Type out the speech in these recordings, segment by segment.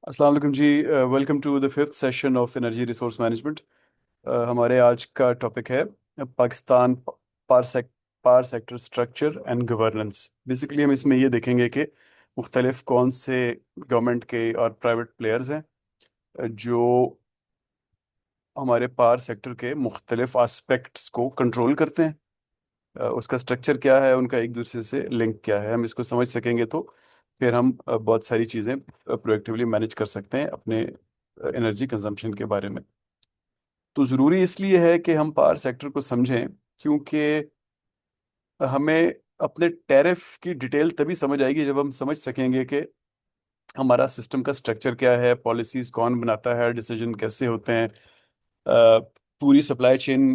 अस्सलाम वालेकुम जी। Welcome to the fifth session of energy resource management. हमारे आज का टॉपिक है Pakistan power sec power sector structure and governance. Basically हम इसमें ये देखेंगे कि मुख्तलिफ कौन से गवर्नमेंट के और प्राइवेट प्लेयर्स हैं जो हमारे पावर सेक्टर के मुख्तलिफ एस्पेक्ट्स को कंट्रोल करते हैं। उसका स्ट्रक्चर क्या है, उनका एक दूसरे से लिंक क्या है, हम इसको समझ सकेंगे तो फिर हम बहुत सारी चीज़ें प्रोएक्टिवली मैनेज कर सकते हैं अपने एनर्जी कंजम्पशन के बारे में। तो ज़रूरी इसलिए है कि हम पावर सेक्टर को समझें क्योंकि हमें अपने टैरिफ की डिटेल तभी समझ आएगी जब हम समझ सकेंगे कि हमारा सिस्टम का स्ट्रक्चर क्या है, पॉलिसीज कौन बनाता है, डिसीजन कैसे होते हैं। पूरी सप्लाई चेन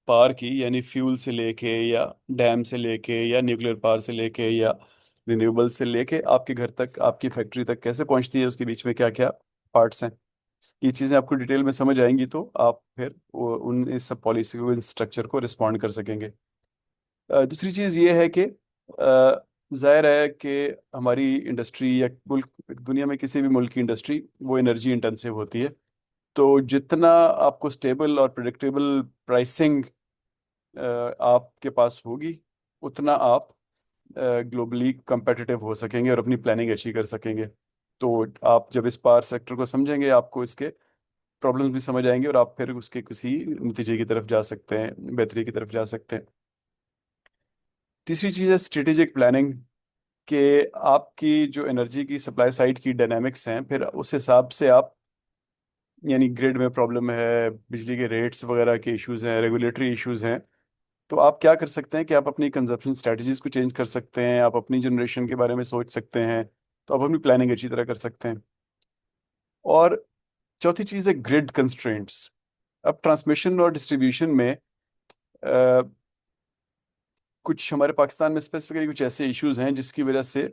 पावर की, यानी फ्यूल से लेके या डैम से लेके या न्यूक्लियर पावर से लेके या रिन्यूएबल से लेके आपके घर तक, आपकी फैक्ट्री तक कैसे पहुंचती है, उसके बीच में क्या क्या पार्ट्स हैं। ये चीज़ें आपको डिटेल में समझ आएंगी तो आप फिर उन इस सब पॉलिसी को, इन स्ट्रक्चर को रिस्पॉन्ड कर सकेंगे। दूसरी चीज़ ये है कि जाहिर है कि हमारी इंडस्ट्री या मुल्क, दुनिया में किसी भी मुल्क की इंडस्ट्री वो एनर्जी इंटेंसिव होती है। तो जितना आपको स्टेबल और प्रिडिक्टेबल प्राइसिंग आपके पास होगी, उतना आप ग्लोबली competitive हो सकेंगे और अपनी प्लानिंग अच्छी कर सकेंगे। तो आप जब इस पावर सेक्टर को समझेंगे, आपको इसके प्रॉब्लम्स भी समझ आएंगे और आप फिर उसके किसी नतीजे की तरफ जा सकते हैं, बेहतरी की तरफ जा सकते हैं। तीसरी चीज़ है स्ट्रेटेजिक प्लानिंग, कि आपकी जो एनर्जी की सप्लाई साइड की डायनामिक्स हैं, फिर उस हिसाब से आप, यानी ग्रिड में प्रॉब्लम है, बिजली के रेट्स वगैरह के इश्यूज हैं, रेगुलेटरी इश्यूज हैं, तो आप क्या कर सकते हैं कि आप अपनी कंजप्शन स्ट्रेटजीज को चेंज कर सकते हैं, आप अपनी जनरेशन के बारे में सोच सकते हैं, तो आप अपनी प्लानिंग अच्छी तरह कर सकते हैं। और चौथी चीज़ है ग्रिड कंस्ट्रेंट्स। अब ट्रांसमिशन और डिस्ट्रीब्यूशन में कुछ हमारे पाकिस्तान में स्पेसिफिकली कुछ ऐसे इश्यूज हैं जिसकी वजह से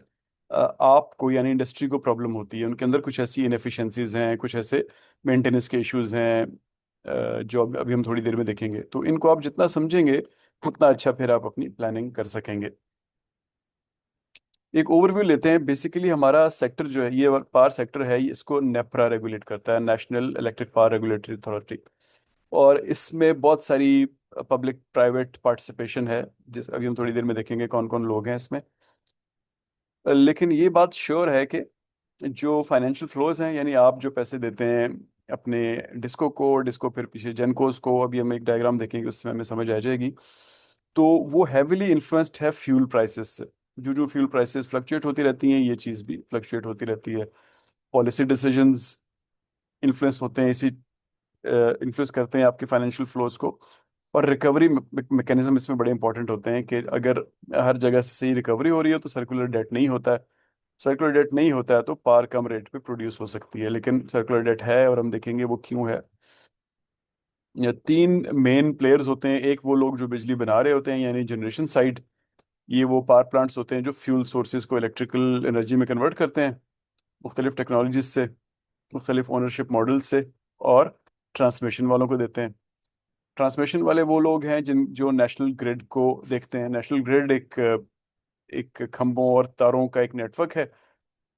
आपको, यानी इंडस्ट्री को प्रॉब्लम होती है। उनके अंदर कुछ ऐसी इनएफिशिएंसीज हैं, कुछ ऐसे मेंटेनेंस के इश्यूज हैं जो अभी हम थोड़ी देर में देखेंगे। तो इनको आप जितना समझेंगे उतना अच्छा फिर आप अपनी प्लानिंग कर सकेंगे। एक ओवरव्यू लेते हैं। बेसिकली हमारा सेक्टर जो है, ये पावर सेक्टर है, ये इसको नेपरा रेगुलेट करता है, national electric power regulatory authority. और इसमें बहुत सारी पब्लिक प्राइवेट पार्टिसिपेशन है, जिस अभी हम थोड़ी देर में देखेंगे कौन कौन लोग हैं इसमें। लेकिन ये बात श्योर है कि जो फाइनेंशियल फ्लोज हैं, यानी आप जो पैसे देते हैं अपने डिस्को को, डिस्को फिर पीछे जेनकोस को, अभी हम एक डायग्राम देखेंगे उसमें हमें समझ आ जाएगी, तो वो हैविली इन्फ्लुएंस्ड है फ्यूल प्राइसेस से। जो जो फ्यूल प्राइसेस फ्लक्चुएट होती रहती हैं, ये चीज़ भी फ्लक्चुएट होती रहती है। पॉलिसी डिसीजंस इन्फ्लुएंस होते हैं, इसी इन्फ्लुएंस करते हैं आपके फाइनेंशियल फ्लोज को। और रिकवरी मैकेनिज्म इसमें बड़े इंपॉर्टेंट होते हैं कि अगर हर जगह से सही रिकवरी हो रही है तो सर्कुलर डेट नहीं होता है। सर्कुलर डेट नहीं होता है तो पावर कम रेट पे प्रोड्यूस हो सकती है, लेकिन सर्कुलर डेट है और हम देखेंगे वो क्यों है। या तीन मेन प्लेयर्स होते हैं। एक वो लोग जो बिजली बना रहे होते हैं, यानी जनरेशन साइड, ये वो पावर प्लांट्स होते हैं जो फ्यूल सोर्सेज को इलेक्ट्रिकल एनर्जी में कन्वर्ट करते हैं मुख्तलिफ टेक्नोलॉजीज से, मुख्तलिफ ओनरशिप मॉडल से, और ट्रांसमिशन वालों को देते हैं। ट्रांसमिशन वाले वो लोग हैं जिन जो नेशनल ग्रिड को देखते हैं। नेशनल ग्रिड एक एक खंभों और तारों का एक नेटवर्क है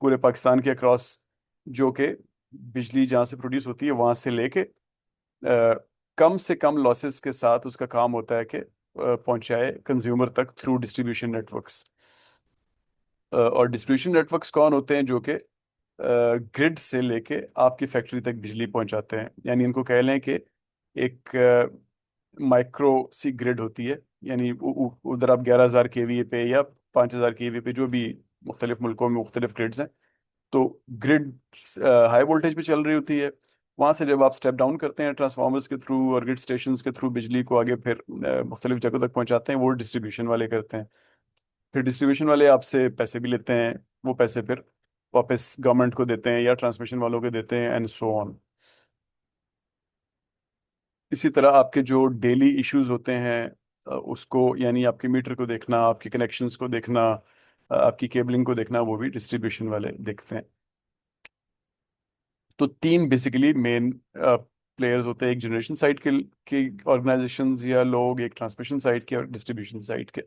पूरे पाकिस्तान के अक्रॉस, जो कि बिजली जहाँ से प्रोड्यूस होती है वहाँ से लेके कम से कम लॉसेस के साथ उसका काम होता है कि पहुंचाए कंज्यूमर तक थ्रू डिस्ट्रीब्यूशन नेटवर्क्स। और डिस्ट्रीब्यूशन नेटवर्क्स कौन होते हैं? जो कि ग्रिड से लेके आपकी फैक्ट्री तक बिजली पहुंचाते हैं। यानी इनको कह लें कि एक माइक्रो सी ग्रिड होती है। यानी उधर आप 11,000 kVA पे या 5,000 kVA पे, जो भी मुख्तलिफ मुल्कों में मुख्तलिफ ग्रिड्स हैं, तो ग्रिड हाई वोल्टेज पे चल रही होती है। वहाँ से जब आप स्टेप डाउन करते हैं ट्रांसफार्मर्स के थ्रू और ग्रिड स्टेशंस के थ्रू, बिजली को आगे फिर मुख्तलिफ जगहों तक पहुँचाते हैं, वो डिस्ट्रीब्यूशन वाले करते हैं। फिर डिस्ट्रीब्यूशन वाले आपसे पैसे भी लेते हैं, वो पैसे फिर वापस गवर्नमेंट को देते हैं या ट्रांसमिशन वालों को देते हैं, एंड सो ऑन। इसी तरह आपके जो डेली इश्यूज होते हैं उसको, यानी आपके मीटर को देखना, आपके कनेक्शंस को देखना, आपकी केबलिंग को देखना, वो भी डिस्ट्रीब्यूशन वाले देखते हैं। तो तीन बेसिकली मेन प्लेयर्स होते हैं, एक जनरेशन साइड के ऑर्गेनाइजेशंस या लोग, एक ट्रांसमिशन साइड के और डिस्ट्रीब्यूशन साइड के।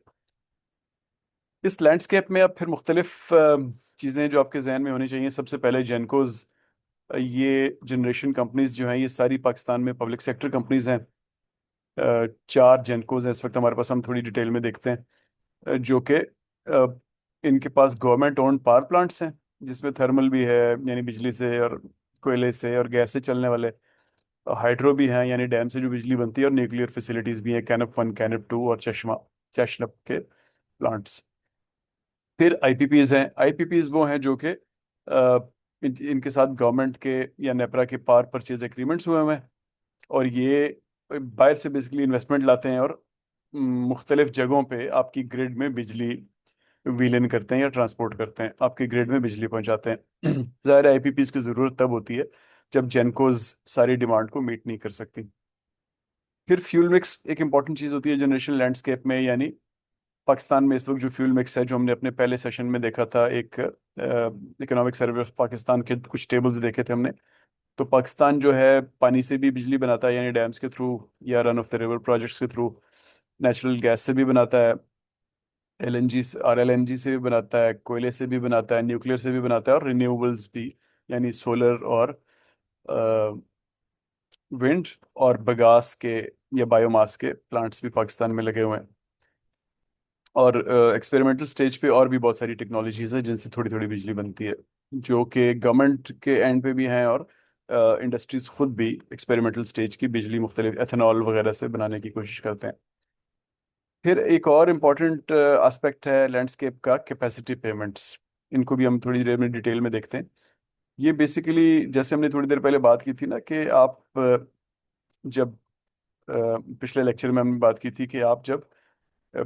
इस लैंडस्केप में अब फिर मुख्तलिफ चीज़ें जो आपके जहन में होनी चाहिए। सबसे पहले जेनकोज ये जनरेशन कंपनीज जो हैं ये सारी पाकिस्तान में पब्लिक सेक्टर कंपनीज हैं। चार जेनकोज हैं इस वक्त हमारे पास, हम थोड़ी डिटेल में देखते हैं। जो कि इनके पास गवर्नमेंट ओन्ड पावर प्लांट्स हैं, जिसमें थर्मल भी है यानी बिजली से, और कोयले से और गैस से चलने वाले। हाइड्रो भी हैं यानी डैम से जो बिजली बनती है, और न्यूक्लियर फैसिलिटीज भी हैं, कैनप 1 कैनप 2 और चशनप के प्लांट्स। फिर आईपीपीज हैं। आईपीपीज वो हैं जो कि इनके साथ गवर्नमेंट के या नेपरा के पावर परचेज एग्रीमेंट्स हुए हुए हैं, और ये बाहर से बेसिकली इन्वेस्टमेंट लाते हैं और मुख्तलिफ जगहों पे आपकी ग्रिड में बिजली विलीन करते हैं या ट्रांसपोर्ट करते हैं, आपके ग्रिड में बिजली पहुंचाते हैं। ज़ाहिर आईपीपीज की ज़रूरत तब होती है जब जेनकोज सारी डिमांड को मीट नहीं कर सकती। फिर फ्यूल मिक्स एक इंपॉर्टेंट चीज़ होती है जनरेशन लैंडस्केप में, यानी पाकिस्तान में इस वक्त जो फ्यूल मिक्स है, जो हमने अपने पहले सेशन में देखा था, एक इकोनॉमिक सर्वे ऑफ पाकिस्तान के कुछ टेबल्स देखे थे हमने। तो पाकिस्तान जो है पानी से भी बिजली बनाता है यानी डैम्स के थ्रू या run of the river projects के थ्रू, नेचुरल गैस से भी बनाता है, एलएनजी और एलएनजी से भी बनाता है, कोयले से भी बनाता है, न्यूक्लियर से भी बनाता है, और रिन्यूएबल्स भी यानी सोलर और विंड और बगास के या बायोमास के प्लांट्स भी पाकिस्तान में लगे हुए हैं। और एक्सपेरिमेंटल स्टेज पे और भी बहुत सारी टेक्नोलॉजीज है जिनसे थोड़ी थोड़ी बिजली बनती है, जो कि गवर्नमेंट के एंड पे भी हैं, और इंडस्ट्रीज खुद भी एक्सपेरिमेंटल स्टेज की बिजली मुख्तलिफ एथेनॉल वगैरह से बनाने की कोशिश करते हैं। फिर एक और इम्पॉर्टेंट एस्पेक्ट है लैंडस्केप का, कैपेसिटी पेमेंट्स। इनको भी हम थोड़ी देर में डिटेल में देखते हैं। ये बेसिकली जैसे हमने थोड़ी देर पहले बात की थी ना कि आप जब पिछले लेक्चर में हमने बात की थी कि आप जब अ,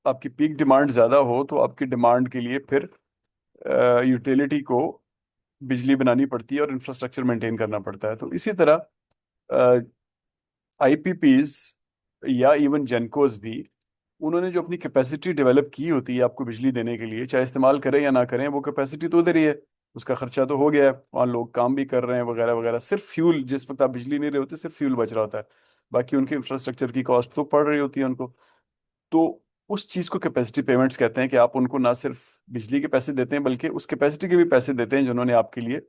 आपकी पीक डिमांड ज़्यादा हो तो आपकी डिमांड के लिए फिर यूटिलिटी को बिजली बनानी पड़ती है और इंफ्रास्ट्रक्चर मेंटेन करना पड़ता है। तो इसी तरह आईपीपीज या इवन जेनकोज भी, उन्होंने जो अपनी कैपेसिटी डेवलप की होती है आपको बिजली देने के लिए, चाहे इस्तेमाल करें या ना करें, वो कैपेसिटी तो उधर ही है, उसका खर्चा तो हो गया है, वहाँ लोग काम भी कर रहे हैं वगैरह वगैरह। सिर्फ फ्यूल, जिस वक्त आप बिजली नहीं रहे होते सिर्फ फ्यूल बच रहा होता है, बाकी उनके इंफ्रास्ट्रक्चर की कॉस्ट तो पड़ रही होती है उनको। तो उस चीज़ को कैपेसिटी पेमेंट्स कहते हैं कि आप उनको ना सिर्फ बिजली के पैसे देते हैं बल्कि उस कैपेसिटी के भी पैसे देते हैं जिन्होंने आपके लिए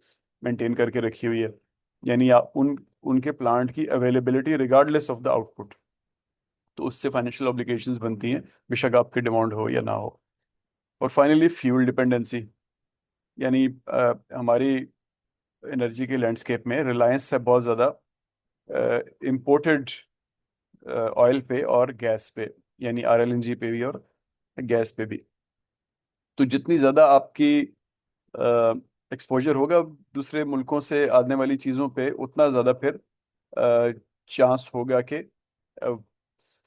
मेंटेन करके रखी हुई है, यानी आप उनके प्लांट की availability regardless of the output. तो उससे फाइनेंशियल ऑब्लिगेशंस बनती हैं, बेशक आपकी डिमांड हो या ना हो। और फाइनली फ्यूल डिपेंडेंसी, यानी हमारी एनर्जी के लैंडस्केप में रिलायंस है बहुत ज़्यादा इम्पोर्टेड ऑयल पे और गैस पे, यानी आरएलएनजी पे भी और गैस पे भी। तो जितनी ज़्यादा आपकी एक्सपोजर होगा दूसरे मुल्कों से आने वाली चीज़ों पे, उतना ज़्यादा फिर चांस होगा कि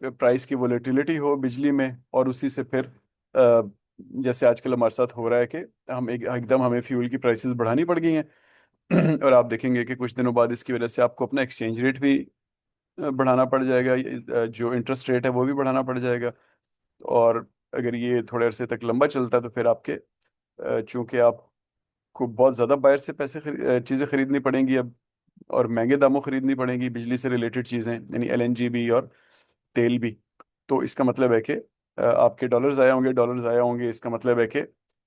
प्राइस की वोलेटिलिटी हो बिजली में, और उसी से फिर अ, जैसे आजकल हमारे साथ हो रहा है कि हम एकदम हमें फ्यूल की प्राइसेस बढ़ानी पड़ गई हैं। और आप देखेंगे कि कुछ दिनों बाद इसकी वजह से आपको अपना एक्सचेंज रेट भी बढ़ाना पड़ जाएगा, जो इंटरेस्ट रेट है वो भी बढ़ाना पड़ जाएगा। और अगर ये थोड़े अरसे तक लंबा चलता है तो फिर आपके चूंकि आपको बहुत ज़्यादा बाहर से चीज़ें खरीदनी पड़ेंगी अब, और महंगे दामों खरीदनी पड़ेंगी बिजली से रिलेटेड चीज़ें, यानी एलएनजी भी और तेल भी। तो इसका मतलब है कि आपके डॉलर्स आए होंगे, इसका मतलब है कि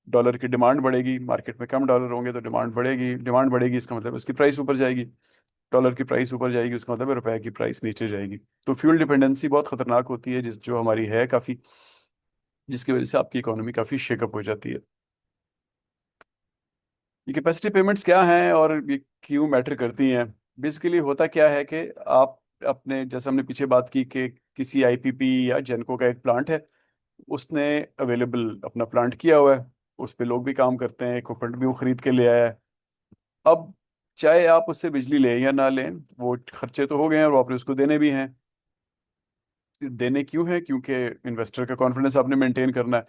डॉलर की डिमांड बढ़ेगी, मार्केट में कम डॉलर होंगे तो डिमांड बढ़ेगी, इसका मतलब उसकी प्राइस ऊपर जाएगी। डॉलर की प्राइस ऊपर जाएगी, उसका मतलब है रुपए की प्राइस नीचे जाएगी। तो फ्यूल डिपेंडेंसी बहुत खतरनाक होती है, जो हमारी है काफ़ी, जिसकी वजह से आपकी इकोनॉमी काफ़ी शेकअप हो जाती है। ये कैपेसिटी पेमेंट्स क्या हैं और ये क्यों मैटर करती हैं? बेसिकली होता क्या है कि आप अपने, जैसे हमने पीछे बात की कि किसी आईपीपी या जेनको का एक प्लांट है, उसने अवेलेबल अपना प्लांट किया हुआ है, उस पे लोग भी काम करते हैं, इक्विपमेंट भी वो खरीद के ले आया है। अब चाहे आप उससे बिजली लें या ना लें, वो खर्चे तो हो गए हैं और आपने उसको देने भी हैं। देने क्यों है? क्योंकि इन्वेस्टर का कॉन्फिडेंस आपने मेंटेन करना है।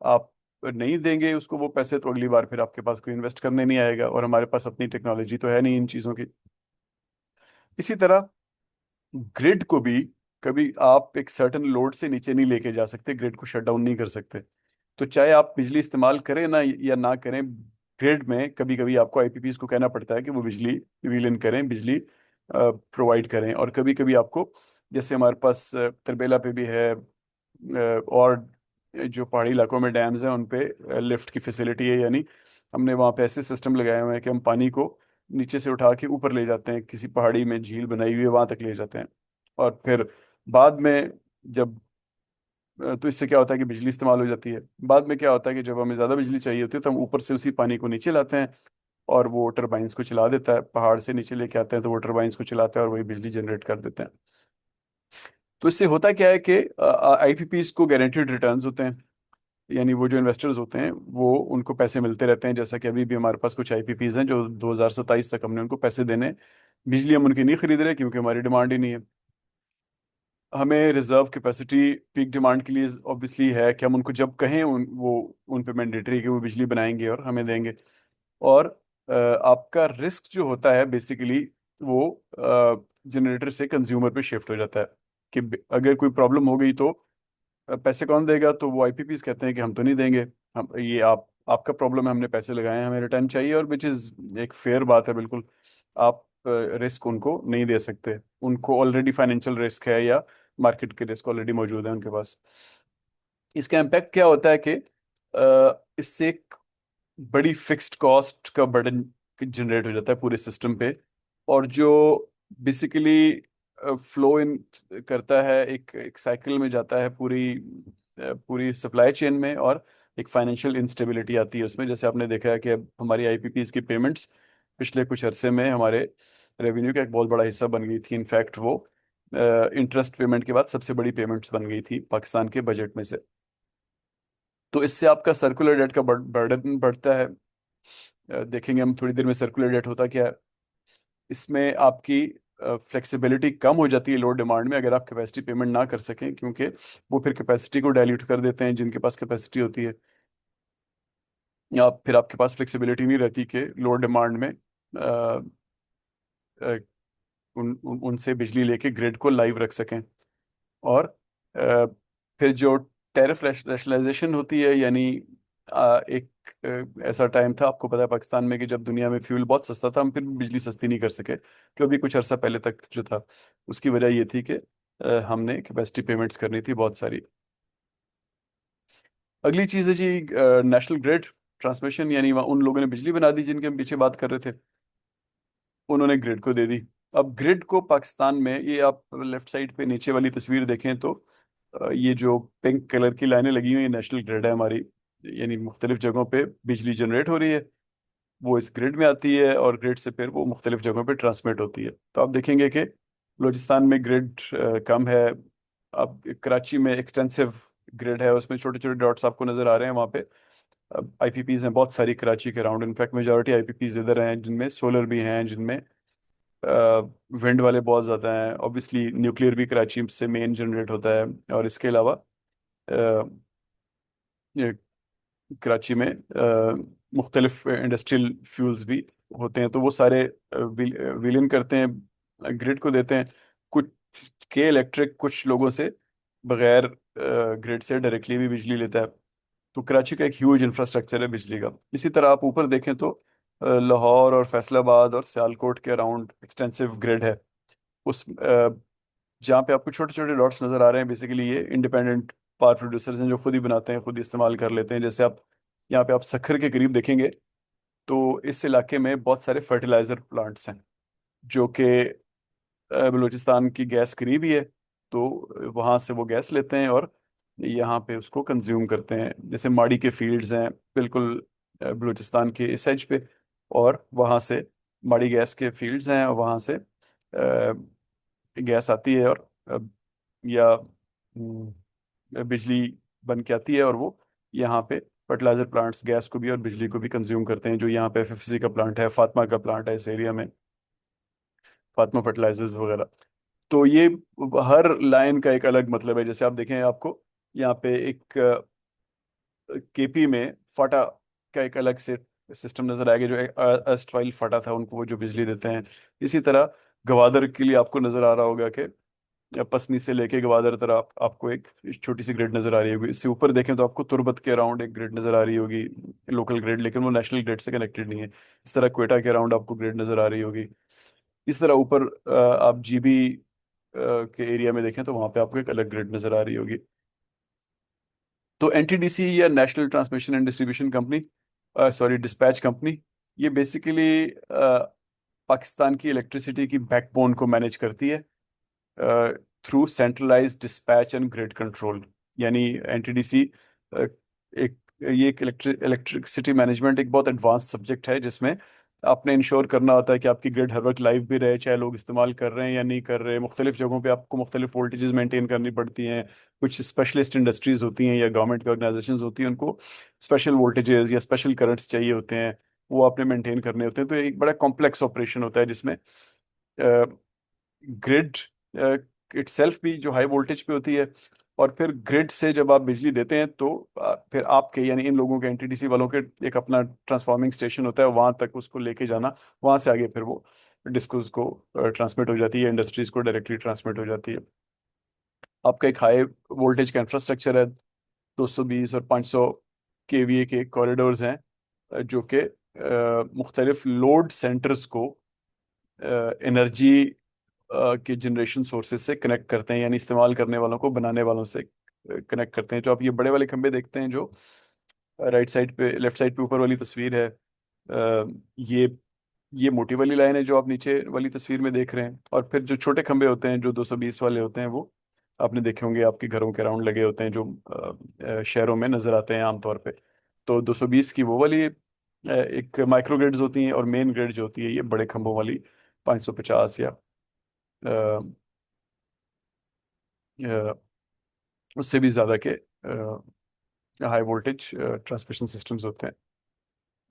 आप नहीं देंगे उसको वो पैसे तो अगली बार फिर आपके पास कोई इन्वेस्ट करने नहीं आएगा, और हमारे पास अपनी टेक्नोलॉजी तो है नहीं इन चीज़ों की। इसी तरह ग्रिड को भी कभी आप एक सर्टेन लोड से नीचे नहीं लेके जा सकते, ग्रिड को शट डाउन नहीं कर सकते। तो चाहे आप बिजली इस्तेमाल करें ना या ना करें, ग्रिड में कभी कभी आपको आईपीपीज को कहना पड़ता है कि वो बिजली विलीन करें, बिजली प्रोवाइड करें। और कभी कभी आपको, जैसे हमारे पास तरबेला पे भी है, और जो पहाड़ी इलाकों में डैम्स हैं उन पे लिफ्ट की फैसिलिटी है, यानी हमने वहाँ पे ऐसे सिस्टम लगाए हुए हैं कि हम पानी को नीचे से उठा के ऊपर ले जाते हैं, किसी पहाड़ी में झील बनाई हुई है वहां तक ले जाते हैं। और फिर बाद में जब तो इससे क्या होता है कि बिजली इस्तेमाल हो जाती है। बाद में क्या होता है कि जब हमें ज़्यादा बिजली चाहिए होती है तो हम ऊपर से उसी पानी को नीचे लाते हैं, और वो टरबाइंस को चला देता है। पहाड़ से नीचे लेके आते हैं तो वो टरबाइंस को चलाता है और वही बिजली जनरेट कर देते हैं। तो इससे होता क्या है कि आईपीपीज को गारंटीड रिटर्न्स होते हैं, यानी वो जो इन्वेस्टर्स होते हैं वो उनको पैसे मिलते रहते हैं। जैसा कि अभी भी हमारे पास कुछ आईपीपीज हैं जो 2027 तक हमने उनको पैसे देने। बिजली हम उनकी नहीं खरीद रहे क्योंकि हमारी डिमांड ही नहीं है। हमें रिजर्व कैपेसिटी पीक डिमांड के लिए ऑब्वियसली है कि हम उनको जब कहें उन पे मैंडेटरी है कि वो बिजली बनाएंगे और हमें देंगे। और आपका रिस्क जो होता है बेसिकली वो जनरेटर से कंज्यूमर पे शिफ्ट हो जाता है कि अगर कोई प्रॉब्लम हो गई तो पैसे कौन देगा। तो वो आईपीपीज कहते हैं कि हम तो नहीं देंगे, हम ये आपका प्रॉब्लम है, हमने पैसे लगाए हैं, हमें रिटर्न चाहिए। और विच इज़ एक फेयर बात है बिल्कुल। आप रिस्क उनको नहीं दे सकते, उनको ऑलरेडी फाइनेंशियल रिस्क है या मार्केट के रिस्क ऑलरेडी मौजूद है उनके पास। इसका इम्पैक्ट क्या होता है कि इससे एक बड़ी फिक्स्ड कॉस्ट का बर्डन जनरेट हो जाता है पूरे सिस्टम पे। और जो बेसिकली फ्लो इन करता है, एक साइकिल में जाता है पूरी सप्लाई चेन में। और एक फाइनेंशियल इंस्टेबिलिटी आती है उसमें। जैसे आपने देखा है कि अब हमारी आईपीपीज की पेमेंट्स पिछले कुछ अरसे में हमारे रेवेन्यू का एक बहुत बड़ा हिस्सा बन गई थी। इनफैक्ट वो इंटरेस्ट पेमेंट के बाद सबसे बड़ी पेमेंट्स बन गई थी पाकिस्तान के बजट में से। तो इससे आपका सर्कुलर डेट का बर्डन बढ़ता है। देखेंगे हम थोड़ी देर में सर्कुलर डेट होता क्या है। इसमें आपकी फ्लेक्सिबिलिटी कम हो जाती है लोड डिमांड में अगर आप कैपेसिटी पेमेंट ना कर सकें, क्योंकि वो फिर कैपेसिटी को डाइल्यूट कर देते हैं जिनके पास कैपेसिटी होती है। या फिर आपके पास फ्लेक्सिबिलिटी नहीं रहती कि लोड डिमांड में अ, अ, उनसे बिजली लेके ग्रिड को लाइव रख सकें। और अ, फिर जो टैरिफ रैशनलाइजेशन होती है, यानी एक ऐसा टाइम था, आपको पता है पाकिस्तान में, कि जब दुनिया में फ्यूल बहुत सस्ता था हम फिर भी बिजली सस्ती नहीं कर सके। जो अभी कुछ अर्सा पहले तक जो था, उसकी वजह ये थी कि हमने कैपेसिटी पेमेंट्स करनी थी बहुत सारी। अगली चीज़ है जी नेशनल ग्रिड ट्रांसमिशन, यानी वहाँ उन लोगों ने बिजली बना दी जिनके हम पीछे बात कर रहे थे, उन्होंने ग्रिड को दे दी। अब ग्रिड को पाकिस्तान में, ये आप लेफ्ट साइड पे नीचे वाली तस्वीर देखें तो ये जो पिंक कलर की लाइनें लगी हुई हैं, नेशनल ग्रिड है हमारी। यानी मुख्तलिफ जगहों पे बिजली जनरेट हो रही है, वो इस ग्रिड में आती है और ग्रिड से फिर वो मुख्तलिफ जगहों पे ट्रांसमिट होती है। तो आप देखेंगे कि बलूचिस्तान में ग्रिड कम है। अब कराची में एक्सटेंसिव ग्रिड है, उसमें छोटे छोटे डॉट्स आपको नजर आ रहे हैं वहाँ पे। आईपीपीज हैं बहुत सारी कराची के अराउंड। इनफैक्ट मेजॉरिटी आईपीपीज इधर हैं जिनमें सोलर भी हैं, जिनमें विंड वाले बहुत ज़्यादा हैं। ऑब्वियसली न्यूक्लियर भी कराची से मेन जनरेट होता है। और इसके अलावा अ, ये कराची में मुख्तलिफ इंडस्ट्रियल फ्यूल्स भी होते हैं। तो वो सारे विलीन करते हैं, ग्रिड को देते हैं। कुछ के इलेक्ट्रिक कुछ लोगों से बगैर ग्रिड से डायरेक्टली भी बिजली लेता है। तो कराची का एक ह्यूज इंफ्रास्ट्रक्चर है बिजली का। इसी तरह आप ऊपर देखें तो लाहौर और फैसलाबाद और सियालकोट के अराउंड एक्सटेंसिव ग्रिड है। उस जहाँ पे आपको छोटे छोटे डॉट्स नजर आ रहे हैं, बेसिकली ये इंडिपेंडेंट पावर प्रोड्यूसर्स हैं जो खुद ही बनाते हैं, खुद ही इस्तेमाल कर लेते हैं। जैसे आप यहाँ पे आप सखर के करीब देखेंगे तो इस इलाके में बहुत सारे फर्टिलाइजर प्लांट्स हैं जो कि बलूचिस्तान की गैस करीब ही है। तो वहाँ से वो गैस लेते हैं और यहाँ पे उसको कंज्यूम करते हैं। जैसे माड़ी के फील्ड्स हैं बिल्कुल बलूचिस्तान के इस एज पे, और वहाँ से माड़ी गैस के फील्ड्स हैं और वहाँ से गैस आती है और या बिजली बन के आती है। और वो यहाँ पे फर्टिलाइजर प्लांट्स गैस को भी और बिजली को भी कंज्यूम करते हैं। जो यहाँ पे एफएफसी का प्लांट है, फातमा का प्लांट है इस एरिया में, फातमा फर्टिलाइजर्स वगैरह। तो ये हर लाइन का एक अलग मतलब है। जैसे आप देखें, आपको यहाँ पे एक केपी में फाटा का एक अलग से सिस्टम नजर आएगा, जो अर्स्टवाइल फाटा था उनको वो जो बिजली देते हैं। इसी तरह गवादर के लिए आपको नजर आ रहा होगा कि पसनी से लेके गवादर तरह आपको एक छोटी सी ग्रिड नजर आ रही होगी। इससे ऊपर देखें तो आपको तुर्बत के अराउंड एक ग्रिड नजर आ रही होगी, लोकल ग्रिड, लेकिन वो नेशनल ग्रिड से कनेक्टेड नहीं है। इस तरह क्वेटा के अराउंड आपको ग्रिड नजर आ रही होगी। इस तरह ऊपर आप जीबी के एरिया में देखें तो वहां पे आपको एक अलग ग्रिड नजर आ रही होगी। तो एनटीडीसी या national transmission and distribution company, sorry dispatch company, ये बेसिकली पाकिस्तान की इलेक्ट्रिसिटी की बैकबोन को मैनेज करती है through centralised dispatch and grid control. यानी एनटीडीसी एक ये एक इलेक्ट्रिसिटी मैनेजमेंट एक बहुत एडवांस सब्जेक्ट है, जिसमें आपने इंश्योर करना होता है कि आपकी ग्रिड हर वक्त लाइव भी रहे, चाहे लोग इस्तेमाल कर रहे हैं या नहीं कर रहे हैं। मुख्तलिफ जगहों पे आपको मुख्तलिफ वोल्टेजेस मेंटेन करनी पड़ती हैं। कुछ स्पेशलिस्ट इंडस्ट्रीज होती हैं या गवर्नमेंट की ऑर्गेनाइजेशंस होती हैं, उनको स्पेशल वोल्टेजेस या स्पेशल करंट्स चाहिए होते हैं, वो आपने मेंटेन करने होते हैं। तो ये एक बड़ा कॉम्प्लेक्स ऑपरेशन होता है, जिसमें ग्रिड इटसेल्फ भी जो हाई वोल्टेज पे होती है, और फिर ग्रिड से जब आप बिजली देते हैं तो फिर आपके यानी इन लोगों के एनटीडीसी वालों के एक अपना ट्रांसफॉर्मिंग स्टेशन होता है, वहां तक उसको लेके जाना, वहां से आगे फिर वो डिस्कोस को ट्रांसमिट हो जाती है, इंडस्ट्रीज को डायरेक्टली ट्रांसमिट हो जाती है। आपका एक हाई वोल्टेज का इंफ्रास्ट्रक्चर है, 220 और 500 केवीए के कॉरिडोर्स हैं, जो कि मुख्तलिफ लोड सेंटर्स को एनर्जी के जनरेशन सोर्सेज से कनेक्ट करते हैं, यानी इस्तेमाल करने वालों को बनाने वालों से कनेक्ट करते हैं। जो आप ये बड़े वाले खंभे देखते हैं, जो राइट साइड पे लेफ्ट साइड पे ऊपर वाली तस्वीर है, ये मोटी वाली लाइन है जो आप नीचे वाली तस्वीर में देख रहे हैं। और फिर जो छोटे खंभे होते हैं जो 220 वाले होते हैं, वो आपने देखे होंगे, आपके घरों के अराउंड लगे होते हैं, जो शहरों में नजर आते हैं आमतौर पे। तो 220 की वो वाली एक माइक्रो ग्रिड्स होती हैं, और मेन ग्रिड जो होती है ये बड़े खंभों वाली 550 या अ, उससे भी ज़्यादा के हाई वोल्टेज ट्रांसमिशन सिस्टम्स होते हैं।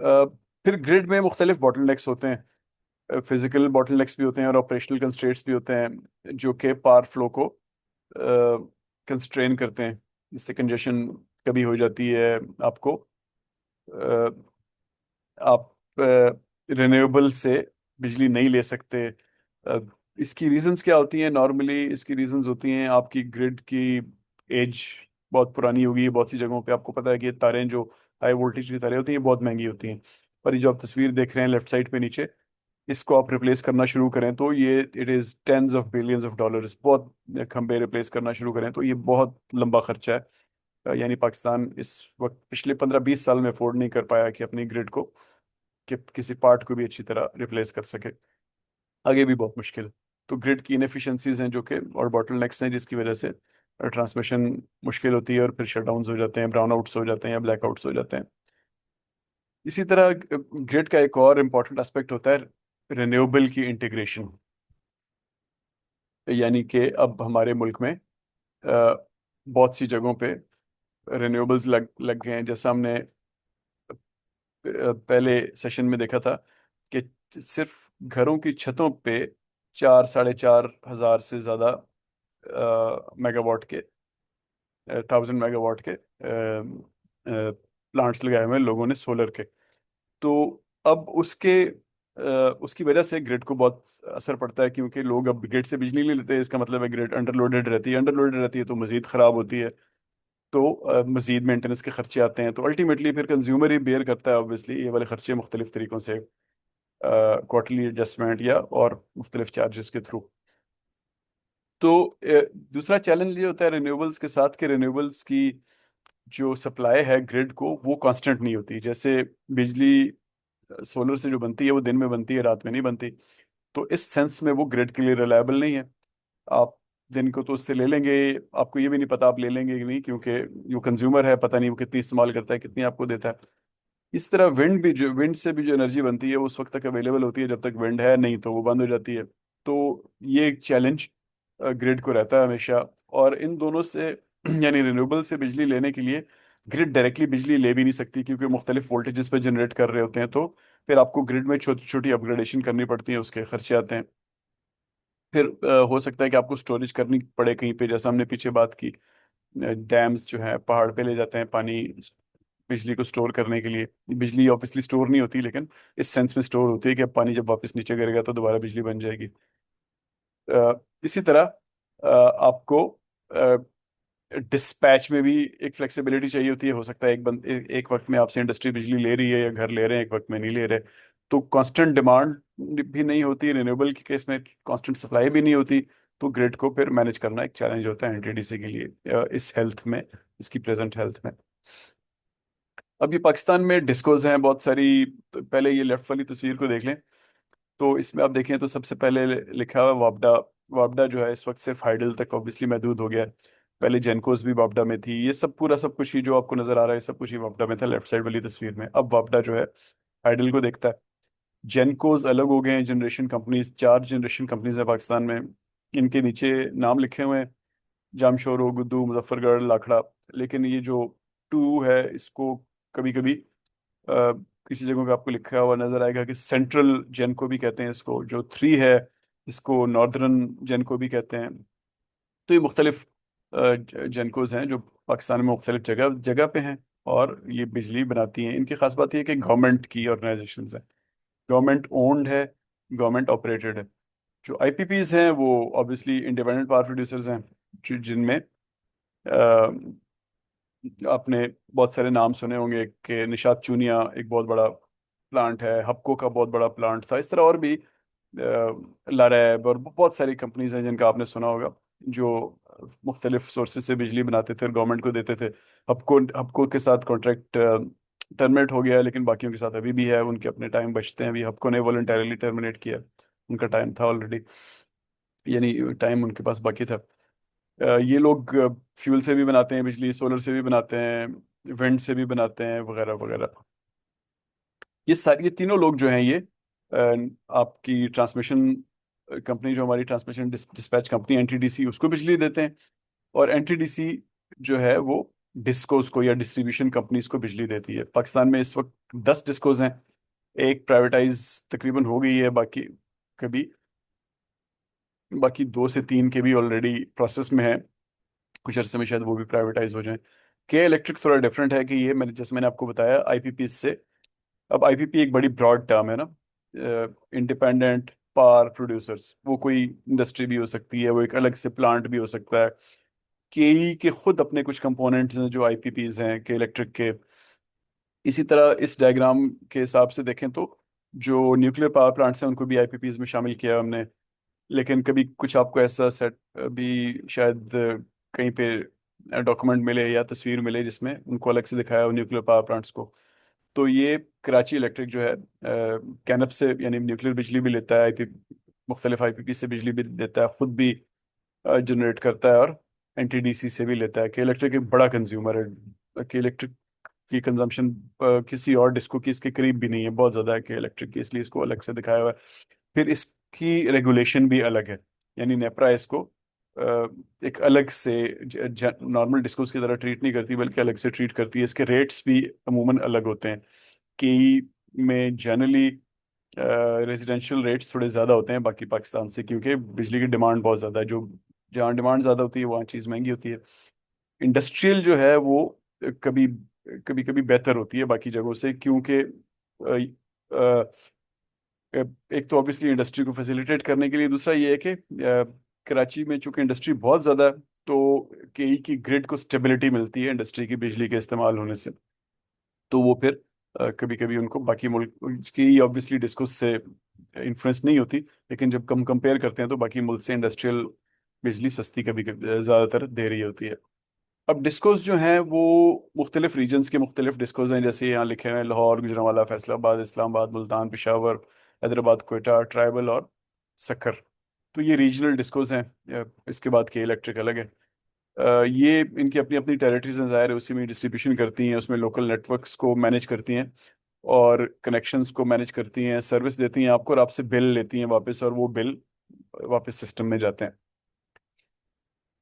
अ, फिर ग्रिड में मुख्तलिफ बॉटलनेक्स होते हैं, फिजिकल बॉटलनेक्स भी होते हैं और ऑपरेशनल कंस्ट्रेंट्स भी होते हैं, जो कि पावर फ्लो को कंस्ट्रेन करते हैं। इससे कंजेशन कभी हो जाती है आपको। अ, आप रिन्यूएबल से बिजली नहीं ले सकते। अ, इसकी रीजंस क्या होती हैं? नॉर्मली इसकी रीजंस होती हैं आपकी ग्रिड की एज बहुत पुरानी होगी। बहुत सी जगहों पे आपको पता है कि ये तारें जो हाई वोल्टेज की तारें होती हैं, ये बहुत महंगी होती हैं। पर ये जो आप तस्वीर देख रहे हैं लेफ्ट साइड पे नीचे, इसको आप रिप्लेस करना शुरू करें तो ये it is tens of billions of dollars. बहुत खंबे रिप्लेस करना शुरू करें तो ये बहुत लंबा खर्चा है। यानी पाकिस्तान इस वक्त पिछले 15-20 साल में अफोर्ड नहीं कर पाया कि अपनी ग्रिड को कि किसी पार्ट को भी अच्छी तरह रिप्लेस कर सके। आगे भी बहुत मुश्किल है। तो ग्रिड की इनएफिशिएंसीज हैं जो कि और बॉटलनेक्स हैं, जिसकी वजह से ट्रांसमिशन मुश्किल होती है, और फिर शटडाउन्स हो जाते हैं, ब्राउनआउट्स हो जाते हैं, या ब्लैकआउट्स हो जाते हैं। इसी तरह ग्रिड का एक और इम्पॉर्टेंट एस्पेक्ट होता है रिन्यूएबल की इंटीग्रेशन। यानी कि अब हमारे मुल्क में बहुत सी जगहों पे रिन्यूएबल्स लग लग गए हैं। जैसा हमने पहले सेशन में देखा था कि सिर्फ घरों की छतों पे 4-4.5 हजार से ज़्यादा मेगावाट के 1000 मेगावाट के प्लांट्स लगाए हुए हैं लोगों ने सोलर के। तो अब उसकी वजह से ग्रिड को बहुत असर पड़ता है, क्योंकि लोग अब ग्रिड से बिजली नहीं लेते। इसका मतलब है ग्रिड अंडरलोडेड रहती है तो मजीद ख़राब होती है। तो मजीद मेंटेनेंस के खर्चे आते हैं, तो अल्टीमेटली फिर कंज्यूमर ही बेयर करता है ऑब्वियसली ये वाले खर्चे, मुख्तलिफ तरीकों से, क्वार्टरली एडजस्टमेंट या और मुख्तलिफ चार्जेस के थ्रू। तो दूसरा चैलेंज ये होता है रिन्यूएबल्स के साथ कि रिन्यूएबल्स की जो सप्लाई है ग्रिड को, वो कांस्टेंट नहीं होती। जैसे बिजली सोलर से जो बनती है वो दिन में बनती है, रात में नहीं बनती। तो इस सेंस में वो ग्रिड के लिए रिलायबल नहीं है। आप दिन को तो उससे ले लेंगे, आपको ये भी नहीं पता आप ले लेंगे कि नहीं, क्योंकि जो कंज्यूमर है पता नहीं वो कितनी इस्तेमाल करता है, कितनी आपको देता है। इस तरह विंड से भी जो एनर्जी बनती है वो उस वक्त तक अवेलेबल होती है जब तक विंड है, नहीं तो वो बंद हो जाती है। तो ये एक चैलेंज ग्रिड को रहता है हमेशा। और इन दोनों से यानी रिन्यूएबल से बिजली लेने के लिए ग्रिड डायरेक्टली बिजली ले भी नहीं सकती, क्योंकि मुख्तलिफ वोल्टेजेस पे जनरेट कर रहे होते हैं। तो फिर आपको ग्रिड में छोटी छोटी अपग्रेडेशन करनी पड़ती है, उसके खर्चे आते हैं। फिर हो सकता है कि आपको स्टोरेज करनी पड़े कहीं पे, जैसा हमने पीछे बात की। डैम्स जो है पहाड़ पे ले जाते हैं पानी बिजली को स्टोर करने के लिए। बिजली ऑब्वियसली स्टोर नहीं होती, लेकिन इस सेंस में स्टोर होती है कि अब पानी जब वापस नीचे गिरेगा तो दोबारा बिजली बन जाएगी। इसी तरह आपको डिस्पैच में भी एक फ्लेक्सिबिलिटी चाहिए होती है। हो सकता है एक वक्त में आपसे इंडस्ट्री बिजली ले रही है या घर ले रहे हैं, एक वक्त में नहीं ले रहे। तो कांस्टेंट डिमांड भी नहीं होती रिन्यूएबल के केस में, कांस्टेंट सप्लाई भी नहीं होती। तो ग्रिड को फिर मैनेज करना एक चैलेंज होता है एनटीडीसी के लिए इस हेल्थ में, इसकी प्रेजेंट हेल्थ में। अभी पाकिस्तान में डिस्कोज हैं बहुत सारी। तो पहले ये लेफ्ट वाली तस्वीर को देख लें, तो इसमें आप देखें तो सबसे पहले लिखा हुआ है वापडा। वापडा जो है इस वक्त सिर्फ हाइडल तक ऑब्वियसली महदूद हो गया है। पहले जेनकोस भी वापडा में थी। ये सब पूरा सब कुछ ही जो आपको नजर आ रहा है सब कुछ ही वापडा में था, लेफ्ट साइड वाली तस्वीर में। अब वापडा जो है हाइडल को देखता है। जेनकोस अलग हो गए हैं, जनरेशन कंपनीज, 4 जनरेशन कंपनीज है पाकिस्तान में। इनके नीचे नाम लिखे हुए हैं, जामशोरो, गुद्दू, मुजफ्फरगढ़, लाखड़ा। लेकिन ये जो टू है इसको कभी कभी किसी जगह पे आपको लिखा हुआ नजर आएगा कि सेंट्रल जेन को भी कहते हैं इसको। जो 3 है इसको नॉर्दर्न जेन को भी कहते हैं। तो ये मुख्तलिफ जेनकोज हैं जो पाकिस्तान में मुख्तलिफ जगह जगह पे हैं, और ये बिजली बनाती हैं। इनकी खास बात यह है कि गवर्नमेंट की ऑर्गेनाइजेशन है, गवर्नमेंट ओन्ड है, गवर्नमेंट ऑपरेटेड है। जो आईपीपीज हैं वो ऑब्वियसली इंडिपेंडेंट पावर प्रोड्यूसर्स हैं, जिनमें आपने बहुत सारे नाम सुने होंगे कि निशात चूनिया एक बहुत बड़ा प्लांट है, हपको का बहुत बड़ा प्लांट था, इस तरह और भी लारैब और बहुत सारी कंपनीज हैं जिनका आपने सुना होगा, जो मुख्तलिफ सोर्सेज से बिजली बनाते थे और गवर्नमेंट को देते थे। हपको हपको के साथ कॉन्ट्रैक्ट टर्मिनेट हो गया है, लेकिन बाकियों के साथ अभी भी है, उनके अपने टाइम बचते हैं। अभी हपको ने वॉलंटरली टर्मिनेट किया, उनका टाइम था ऑलरेडी, यानी टाइम उनके पास बाकी था। ये लोग फ्यूल से भी बनाते हैं बिजली, सोलर से भी बनाते हैं, विंड से भी बनाते हैं, वगैरह वगैरह। ये तीनों लोग जो हैं ये आपकी ट्रांसमिशन कंपनी, जो हमारी ट्रांसमिशन डिस्पैच कंपनी एनटीडीसी, उसको बिजली देते हैं। और एनटीडीसी जो है वो डिस्कोस को या डिस्ट्रीब्यूशन कंपनीज को बिजली देती है। पाकिस्तान में इस वक्त 10 डिस्कोस हैं। एक प्राइवेटाइज तकरीबन हो गई है, कभी बाकी 2 से 3 के भी ऑलरेडी प्रोसेस में है। कुछ अरसे में शायद वो भी प्राइवेटाइज हो जाए। के इलेक्ट्रिक थोड़ा डिफरेंट है कि ये मैंने आपको बताया आईपीपी से। अब आईपीपी एक बड़ी ब्रॉड टर्म है ना, इंडिपेंडेंट पावर प्रोड्यूसर्स, वो कोई इंडस्ट्री भी हो सकती है, वो एक अलग से प्लांट भी हो सकता है। केई के खुद अपने कुछ कंपोनेंट्स हैं जो आईपीपीज हैं के इलेक्ट्रिक के। इसी तरह इस डायग्राम के हिसाब से देखें तो जो न्यूक्लियर पावर प्लांट्स हैं उनको भी आईपीपीज में शामिल किया है हमने। लेकिन कभी कुछ आपको ऐसा सेट भी शायद कहीं पे डॉक्यूमेंट मिले या तस्वीर मिले जिसमें उनको अलग से दिखाया हो न्यूक्लियर पावर प्लांट्स को। तो ये कराची इलेक्ट्रिक जो है कैनप से यानी न्यूक्लियर बिजली भी लेता है, आईपी मुख्तलिफ आईपीपी से बिजली भी देता है, खुद भी जनरेट करता है, और एनटीडीसी से भी लेता है। के इलेक्ट्रिक एक बड़ा कंज्यूमर है। के इलेक्ट्रिक की कंजम्पशन किसी और डिस्को की इसके करीब भी नहीं है, बहुत ज़्यादा है के इलेक्ट्रिक की, इसलिए इसको अलग से दिखाया हुआ है। फिर इसकी रेगुलेशन भी अलग है, यानी नेपरा इसको एक अलग से नॉर्मल डिस्कोस की तरह ट्रीट नहीं करती, बल्कि अलग से ट्रीट करती है। इसके रेट्स भी अमूमन अलग होते हैं। के में जनरली रेजिडेंशियल रेट्स थोड़े ज़्यादा होते हैं बाकी पाकिस्तान से, क्योंकि बिजली की डिमांड बहुत ज़्यादा है। जो जहाँ डिमांड ज़्यादा होती है वहाँ चीज़ महंगी होती है। इंडस्ट्रियल जो है वो कभी कभी कभी बेहतर होती है बाकी जगहों से, क्योंकि एक तो ऑब्वियसली इंडस्ट्री को फैसिलिटेट करने के लिए, दूसरा ये है कि कराची में चूंकि इंडस्ट्री बहुत ज़्यादा है, तो केई की ग्रिड को स्टेबिलिटी मिलती है इंडस्ट्री की बिजली के इस्तेमाल होने से। तो वो फिर कभी कभी उनको बाकी मुल्क की ऑब्वियसली डिस्कोस से इन्फ्लुएंस नहीं होती, लेकिन जब कम कंपेयर करते हैं तो बाकी मुल्क से इंडस्ट्रियल बिजली सस्ती कभी कभी ज़्यादातर दे रही होती है। अब डिस्कोस जो हैं वो मुख्तलिफ रीजन्स के मुख्तलिफ डिस्कोस हैं, जैसे यहाँ लिखे हुए हैं लाहौर, गुजरांवाला, फैसलाबाद, इस्लामाबाद, मुल्तान, पेशावर, हैदराबाद, कोयटा, ट्राइबल और सक्कर। तो ये रीजनल डिस्कोस हैं। इसके बाद के इलेक्ट्रिक अलग है। ये इनकी अपनी अपनी टेरिटरीज हैं, ज़ाहिर है उसी में डिस्ट्रीब्यूशन करती हैं, उसमें लोकल नेटवर्क्स को मैनेज करती हैं और कनेक्शंस को मैनेज करती हैं, सर्विस देती हैं आपको, और आपसे बिल लेती हैं वापस, और वो बिल वापस सिस्टम में जाते हैं।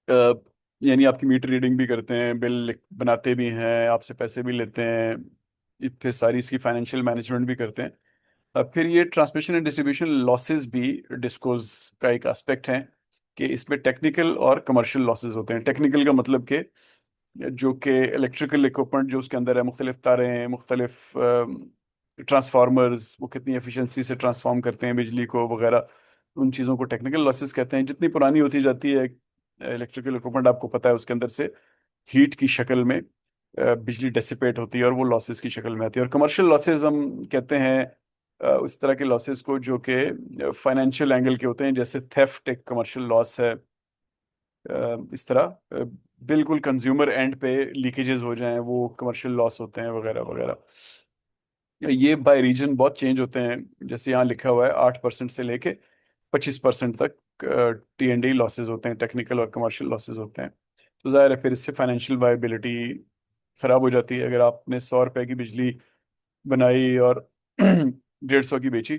अ, यानी आपकी मीटर रीडिंग भी करते हैं, बिल बनाते भी हैं, आपसे पैसे भी लेते हैं, फिर सारी इसकी फाइनेंशियल मैनेजमेंट भी करते हैं। फिर ये ट्रांसमिशन एंड डिस्ट्रीब्यूशन लॉसेस भी डिस्कोज का एक एस्पेक्ट है, कि इसमें टेक्निकल और कमर्शियल लॉसेस होते हैं। टेक्निकल का मतलब कि जो कि इलेक्ट्रिकल इक्विपमेंट जो उसके अंदर है, मुख्तलिफ तारें हैं, मुख्तलिफ ट्रांसफार्मर्स, वो कितनी एफिशिएंसी से ट्रांसफॉर्म करते हैं बिजली को वगैरह, उन चीज़ों को टेक्निकल लॉसेस कहते हैं। जितनी पुरानी होती जाती है इलेक्ट्रिकल इक्विपमेंट, आपको पता है उसके अंदर से हीट की शक्ल में बिजली डेसिपेट होती है, और वो लॉसेस की शक्ल में आती है। और कमर्शियल लॉसेस हम कहते हैं उस तरह के लॉसेस को जो कि फाइनेंशियल एंगल के होते हैं, जैसे थेफ्ट एक कमर्शियल लॉस है। इस तरह बिल्कुल कंज्यूमर एंड पे लीकेजेस हो जाएं, वो कमर्शियल लॉस होते हैं, वगैरह वगैरह। ये बाय रीजन बहुत चेंज होते हैं। जैसे यहाँ लिखा हुआ है 8% से लेके 25% तक T&D लॉसेज होते हैं, टेक्निकल और कमर्शियल लॉसेज होते हैं। तो जाहिर है फिर इससे फाइनेंशियल वायबिलिटी खराब हो जाती है। अगर आपने 100 रुपए की बिजली बनाई और 150 की बेची,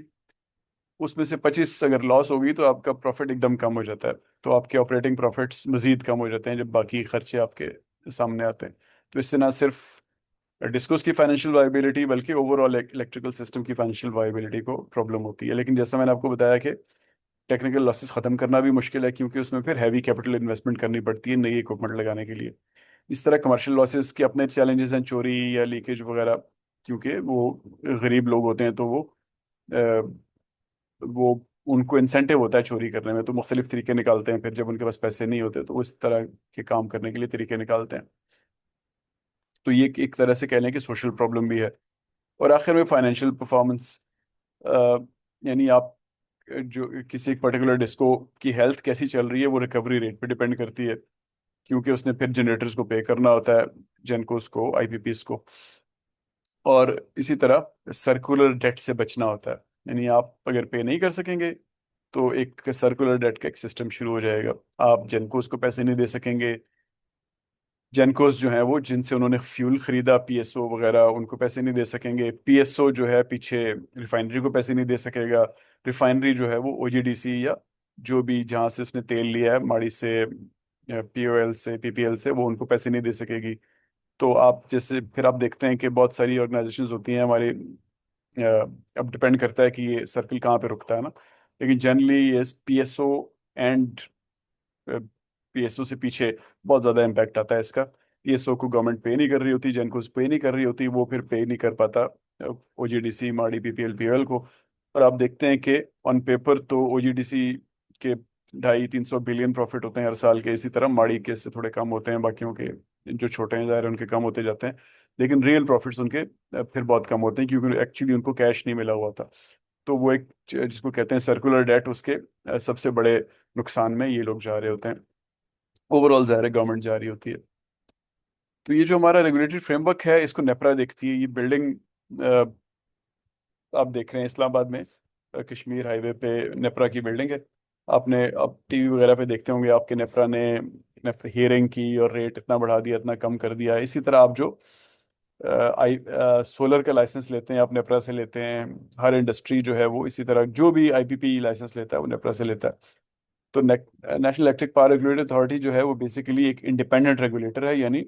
उसमें से 25 अगर लॉस होगी तो आपका प्रॉफिट एकदम कम हो जाता है। तो आपके ऑपरेटिंग प्रॉफिट्स मजीद कम हो जाते हैं जब बाकी खर्चे आपके सामने आते हैं। तो इससे ना सिर्फ डिस्कोस की फाइनेंशियल वायबिलिटी बल्कि ओवरऑल इलेक्ट्रिकल सिस्टम की फाइनेंशियल वायबिलिटी को प्रॉब्लम होती है। लेकिन जैसा मैंने आपको बताया कि टेक्निकल लॉसेस खत्म करना भी मुश्किल है, क्योंकि उसमें फिर हैवी कैपिटल इन्वेस्टमेंट करनी पड़ती है नई इक्विपमेंट लगाने के लिए। इस तरह कमर्शियल लॉसेस के अपने चैलेंजेस हैं, चोरी या लीकेज वगैरह, क्योंकि वो गरीब लोग होते हैं तो वो उनको इंसेंटिव होता है चोरी करने में, तो मुख्तलिफ तरीके निकालते हैं। फिर जब उनके पास पैसे नहीं होते तो वो इस तरह के काम करने के लिए तरीके निकालते हैं। तो ये एक तरह से कह लें कि सोशल प्रॉब्लम भी है। और आखिर में फाइनेंशियल परफॉर्मेंस, यानी आप जो किसी एक पर्टिकुलर डिस्को की हेल्थ कैसी चल रही है वो रिकवरी रेट पे डिपेंड करती है, क्योंकि उसने फिर जनरेटर्स को पे करना होता है, जेनकोस को, आईपीपीस को। और इसी तरह सर्कुलर डेट से बचना होता है। यानी आप अगर पे नहीं कर सकेंगे तो एक सर्कुलर डेट का एक सिस्टम शुरू हो जाएगा। आप जेनकोस को पैसे नहीं दे सकेंगे। जेनकोस जो है वो जिनसे उन्होंने फ्यूल खरीदा, पीएसओ वगैरह, उनको पैसे नहीं दे सकेंगे। पीएसओ जो है पीछे रिफाइनरी को पैसे नहीं दे सकेगा। रिफाइनरी जो है वो ओजीडीसी या जो भी जहाँ से उसने तेल लिया है, माड़ी से, पीओएल से, पीपीएल से, वो उनको पैसे नहीं दे सकेगी। तो आप जैसे फिर आप देखते हैं कि बहुत सारी ऑर्गेनाइजेशंस होती हैं हमारे, अब डिपेंड करता है कि ये सर्कल कहाँ पे रुकता है ना। लेकिन जनरली ये पीएसओ एंड पीएसओ से पीछे बहुत ज़्यादा इम्पैक्ट आता है इसका। पीएसओ को गवर्नमेंट पे नहीं कर रही होती, जेनको पे नहीं कर रही होती, वो फिर पे नहीं कर पाता ओजीडीसी, माड़ी, पीपीएल, पीओएल को। और आप देखते हैं कि ऑन पेपर तो ओजीडीसी के 250-300 बिलियन प्रॉफिट होते हैं हर साल के। इसी तरह माड़ी के से थोड़े कम होते हैं, बाकियों के जो छोटे हैं ज़ाहिर है उनके कम होते जाते हैं। लेकिन रियल प्रॉफिट्स उनके फिर बहुत कम होते हैं, क्योंकि एक्चुअली उनको कैश नहीं मिला हुआ था। तो वो एक जिसको कहते हैं सर्कुलर डेट, उसके सबसे बड़े नुकसान में ये लोग जा रहे होते हैं। ओवरऑल ज़ाहिर है गवर्नमेंट जा रही होती है। तो ये जो हमारा रेगुलेटरी फ्रेमवर्क है इसको नेपरा देखती है। ये बिल्डिंग आप देख रहे हैं इस्लामाबाद में, कश्मीर हाईवे पे नेपरा की बिल्डिंग है। आपने अब टीवी वगैरह पे देखते होंगे आपके नेपरा ने हियरिंग की और रेट इतना बढ़ा दिया, इतना कम कर दिया। इसी तरह आप जो सोलर का लाइसेंस लेते हैं आप नेपरा से लेते हैं। हर इंडस्ट्री जो है वो इसी तरह जो भी आईपीपी लाइसेंस लेता है वो नेपरा से लेता है। तो national electric power regulatory authority जो है वो बेसिकली एक इंडिपेंडेंट रेगुलेटर है। यानी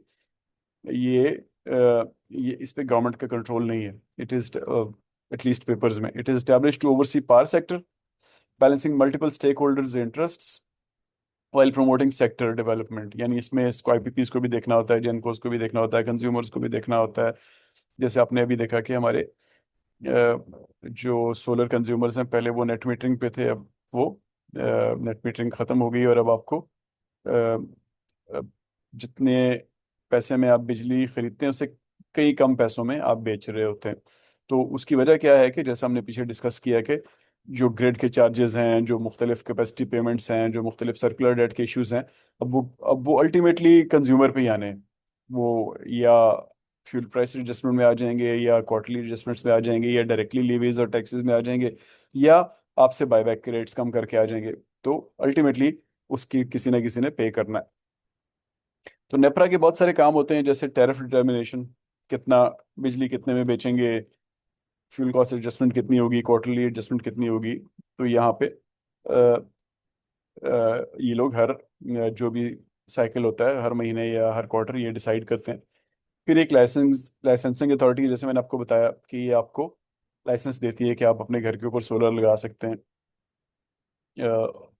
ये ये इस पे गवर्नमेंट का कंट्रोल नहीं है। इट इज, एटलीस्ट पेपर्स में, it is establish to oversee power sector, balancing multiple stakeholders interests while promoting sector development. यानी इसमें इसको आईपीपीस को भी देखना होता है, जेनकोस को भी देखना होता है, कंज्यूमर्स को भी देखना होता है। जैसे आपने अभी देखा कि हमारे जो सोलर कंज्यूमर्स हैं पहले वो नेट मीटरिंग पे थे, अब वो नेट मीटरिंग ख़त्म हो गई और अब आपको जितने पैसे में आप बिजली खरीदते हैं उससे कई कम पैसों में आप बेच रहे होते हैं। तो उसकी वजह क्या है कि जैसा हमने पीछे डिस्कस किया कि जो ग्रिड के चार्जेस हैं, जो मुख्तलिफ कैपेसिटी पेमेंट्स हैं, जो मुख्तलिफ सर्कुलर डेट के इश्यूज हैं, अब वो अल्टीमेटली कंज्यूमर पे ही आने हैं। वो या फ्यूल प्राइस एडजस्टमेंट में आ जाएंगे, या क्वार्टरली एडजस्टमेंट्स में आ जाएंगे, या डायरेक्टली लीवीज और टैक्सेस में आ जाएंगे, या आपसे बायबैक के रेट्स कम करके आ जाएंगे। तो अल्टीमेटली उसकी किसी ना किसी ने पे करना है। तो नेपरा के बहुत सारे काम होते हैं, जैसे टैरिफ डिटर्मिनेशन, कितना बिजली कितने में बेचेंगे, फ्यूल कॉस्ट एडजस्टमेंट कितनी होगी, क्वार्टरली एडजस्टमेंट कितनी होगी। तो यहाँ पे ये लोग हर जो भी साइकिल होता है हर महीने या हर क्वार्टर ये डिसाइड करते हैं। फिर एक लाइसेंसिंग अथॉरिटी, जैसे मैंने आपको बताया कि ये आपको लाइसेंस देती है कि आप अपने घर के ऊपर सोलर लगा सकते हैं।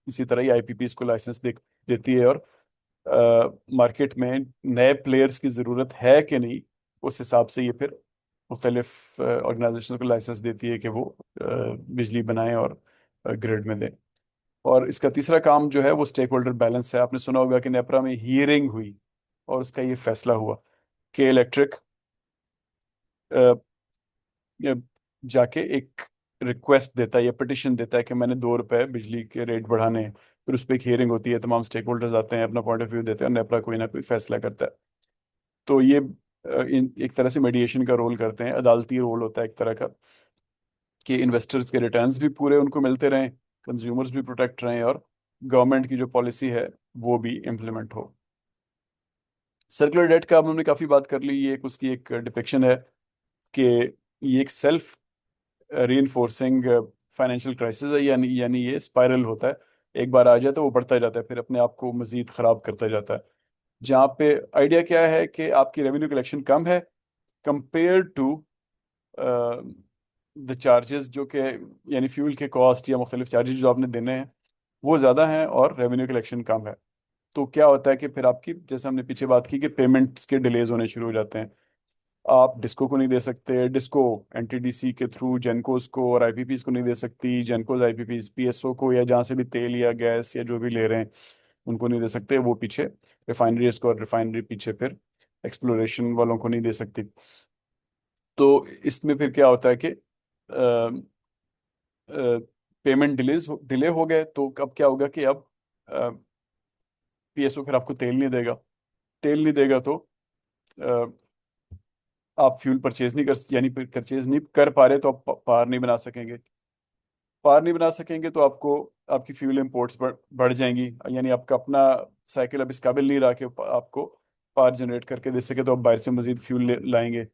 इसी तरह ही आईपीपीस को लाइसेंस देती है। और मार्केट में नए प्लेयर्स की ज़रूरत है कि नहीं, उस हिसाब से ये फिर मुख्तलिफ ऑर्गेनाइजेशन को लाइसेंस देती है कि वो बिजली बनाएं और ग्रिड में दें। और इसका तीसरा काम जो है वो स्टेक होल्डर बैलेंस है। आपने सुना होगा कि नेपरा में हियरिंग हुई और उसका ये फैसला हुआ कि इलेक्ट्रिक जाके एक रिक्वेस्ट देता है या पिटिशन देता है कि मैंने 2 रुपए बिजली के रेट बढ़ाने हैं। फिर उस पर एक हियरिंग होती है, तमाम स्टेक होल्डर्स आते हैं, अपना पॉइंट ऑफ व्यू देते हैं और नेपरा कोई ना कोई फैसला करता है। तो ये इन एक तरह से मेडिएशन का रोल करते हैं, अदालती रोल होता है एक तरह का, कि इन्वेस्टर्स के रिटर्न्स भी पूरे उनको मिलते रहें, कंज्यूमर्स भी प्रोटेक्ट रहें, और गवर्नमेंट की जो पॉलिसी है वो भी इम्प्लीमेंट हो। सर्कुलर डेट का अब हमने काफ़ी बात कर ली। ये एक उसकी एक डिपिक्शन है कि ये एक सेल्फ रीइंफोर्सिंग फाइनेंशियल क्राइसिस है, यानी ये स्पाइरल होता है। एक बार आ जाए तो वो बढ़ता जाता है, फिर अपने आप को मजीद ख़राब करता जाता है। जहाँ पे आइडिया क्या है कि आपकी रेवेन्यू कलेक्शन कम है कंपेयर टू द चार्जेस, जो कि यानी फ्यूल के कॉस्ट या मुख्तलिफ चार्जेस जो आपने देने हैं वो ज़्यादा हैं और रेवेन्यू कलेक्शन कम है। तो क्या होता है कि फिर आपकी, जैसे हमने पीछे बात की, कि पेमेंट्स के डिलेज होने शुरू हो जाते हैं। आप डिस्को को नहीं दे सकते, डिस्को एनटीडीसी के थ्रू जेनकोस को और आईपीपीस को नहीं दे सकती, जेनकोस आईपीपीस पीएसओ को या जहाँ से भी तेल या गैस या जो भी ले रहे हैं उनको नहीं दे सकते, वो पीछे रिफाइनरीज को, और रिफाइनरी पीछे फिर एक्सप्लोरेशन वालों को नहीं दे सकती। तो इसमें फिर क्या होता है कि पेमेंट डिले हो गए, तो अब क्या होगा कि अब पीएसओ फिर आपको तेल नहीं देगा। तेल नहीं देगा तो अ, आप फ्यूल परचेज नहीं कर, यानी परचेज नहीं कर पा रहे, तो आप पार नहीं बना सकेंगे। पार नहीं बना सकेंगे तो आपको, आपकी फ्यूल इंपोर्ट्स बढ़ जाएंगी, यानी आपका अपना साइकिल अब इस काबिल नहीं रहा कि आपको पार जनरेट करके दे सके, तो आप बाहर से मजीद फ्यूल लाएंगे।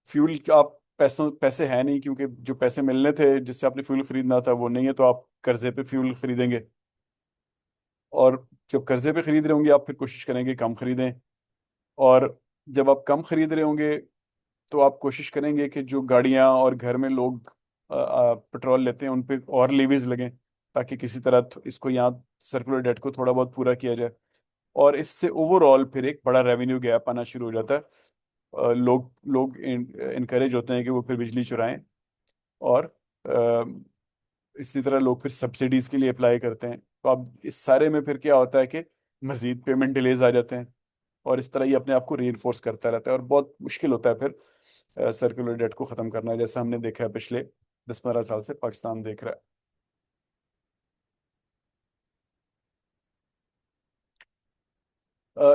फ्यूल आप पैसे हैं नहीं, क्योंकि जो पैसे मिलने थे जिससे आपने फ्यूल खरीदना था वो नहीं है, तो आप कर्जे पे फ्यूल खरीदेंगे। और जब कर्जे पे खरीद रहे होंगे आप, फिर कोशिश करेंगे कम खरीदें। और जब आप कम खरीद रहे होंगे तो आप कोशिश करेंगे कि जो गाड़ियां और घर में लोग पेट्रोल लेते हैं उन पे और लेवीज लगें, ताकि किसी तरह इसको यहाँ सर्कुलर डेट को थोड़ा बहुत पूरा किया जाए। और इससे ओवरऑल फिर एक बड़ा रेवेन्यू गैप आना शुरू हो जाता है। लोग लोग इनकरेज होते हैं कि वो फिर बिजली चुराएं, और इसी तरह लोग फिर सब्सिडीज के लिए अप्लाई करते हैं। तो अब इस सारे में फिर क्या होता है कि मजीद पेमेंट डिलेज आ जाते हैं, और इस तरह ये अपने आप को रीइंफोर्स करता रहता है, और बहुत मुश्किल होता है फिर सर्कुलर डेट को ख़त्म करना, जैसा हमने देखा है पिछले 10-15 साल से पाकिस्तान देख रहा है।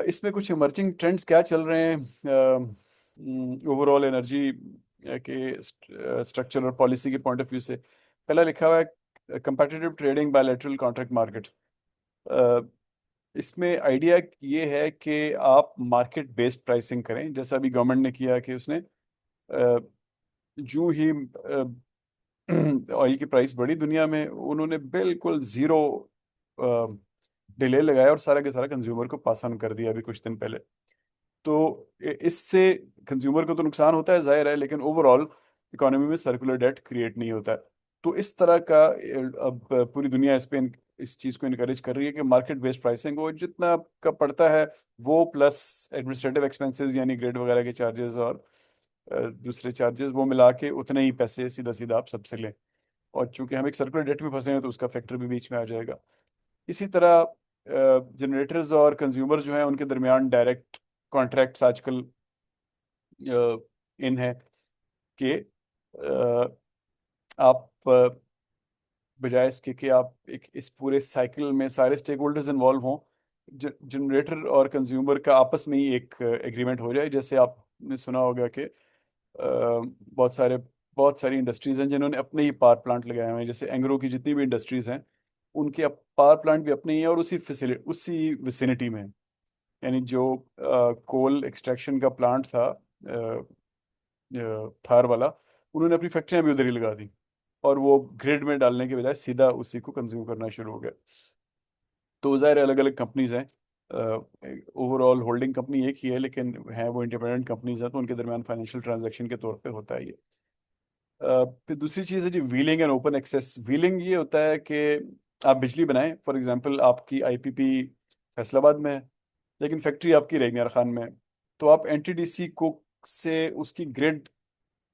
इसमें कुछ इमर्जिंग ट्रेंड्स क्या चल रहे हैं ओवरऑल एनर्जी के स्ट्रक्चर और पॉलिसी के पॉइंट ऑफ व्यू से। पहला लिखा हुआ है competitive trading bilateral contract market. इसमें आइडिया ये है कि आप मार्केट बेस्ड प्राइसिंग करें, जैसा अभी गवर्नमेंट ने किया कि उसने जो ही ऑयल की प्राइस बढ़ी दुनिया में, उन्होंने बिल्कुल जीरो डिले लगाया और सारा के सारा कंज्यूमर को पास ऑन कर दिया अभी कुछ दिन पहले। तो इससे कंज्यूमर को तो नुकसान होता है जाहिर है, लेकिन ओवरऑल इकोनॉमी में सर्कुलर डेट क्रिएट नहीं होता है। तो इस तरह का अब पूरी दुनिया इस पे इस चीज़ को इनकरेज कर रही है कि मार्केट बेस्ड प्राइसिंग हो, जितना आपका पड़ता है वो प्लस एडमिनिस्ट्रेटिव एक्सपेंसेस यानी ग्रेड वगैरह के चार्जेस और दूसरे चार्जेस, वो मिला के उतने ही पैसे सीधा सीधा आप सबसे लें। और चूंकि हम एक सर्कुलर डेट में फंसे हैं तो उसका फैक्टर भी बीच में आ जाएगा। इसी तरह जनरेटर्स और कंज्यूमर जो हैं उनके दरमियान डायरेक्ट कॉन्ट्रैक्ट्स आजकल इन है कि आप बजाय इसके कि आप एक इस पूरे साइकिल में सारे स्टेक होल्डर्स इन्वॉल्व हों, जनरेटर और कंज्यूमर का आपस में ही एक एग्रीमेंट हो जाए। जैसे आपने सुना होगा कि बहुत सारी इंडस्ट्रीज हैं जिन्होंने अपने ही पावर प्लांट लगाए हुए हैं, जैसे एंग्रो की जितनी भी इंडस्ट्रीज हैं उनके पावर प्लांट भी अपने ही हैं, और उसी विसिनिटी में हैं। यानी जो कोल एक्सट्रैक्शन का प्लांट था थार वाला, उन्होंने अपनी फैक्ट्रियां भी उधर ही लगा दी, और वो ग्रिड में डालने के बजाय सीधा उसी को कंज्यूम करना शुरू हो गया। तो ज़ाहिर अलग अलग कंपनीज हैं, ओवरऑल होल्डिंग कंपनी एक ही है, लेकिन हैं वो इंडिपेंडेंट कंपनीज हैं, तो उनके दरमियान फाइनेंशियल ट्रांजैक्शन के तौर पे होता है ये। फिर दूसरी चीज़ है जी wheeling and open access. Wheeling ये होता है कि आप बिजली बनाएं, फॉर एग्जांपल आपकी आईपीपी फैसलाबाद में है, लेकिन फैक्ट्री आपकी रही मियार खान में है। तो आप एनटीडीसी को से उसकी ग्रिड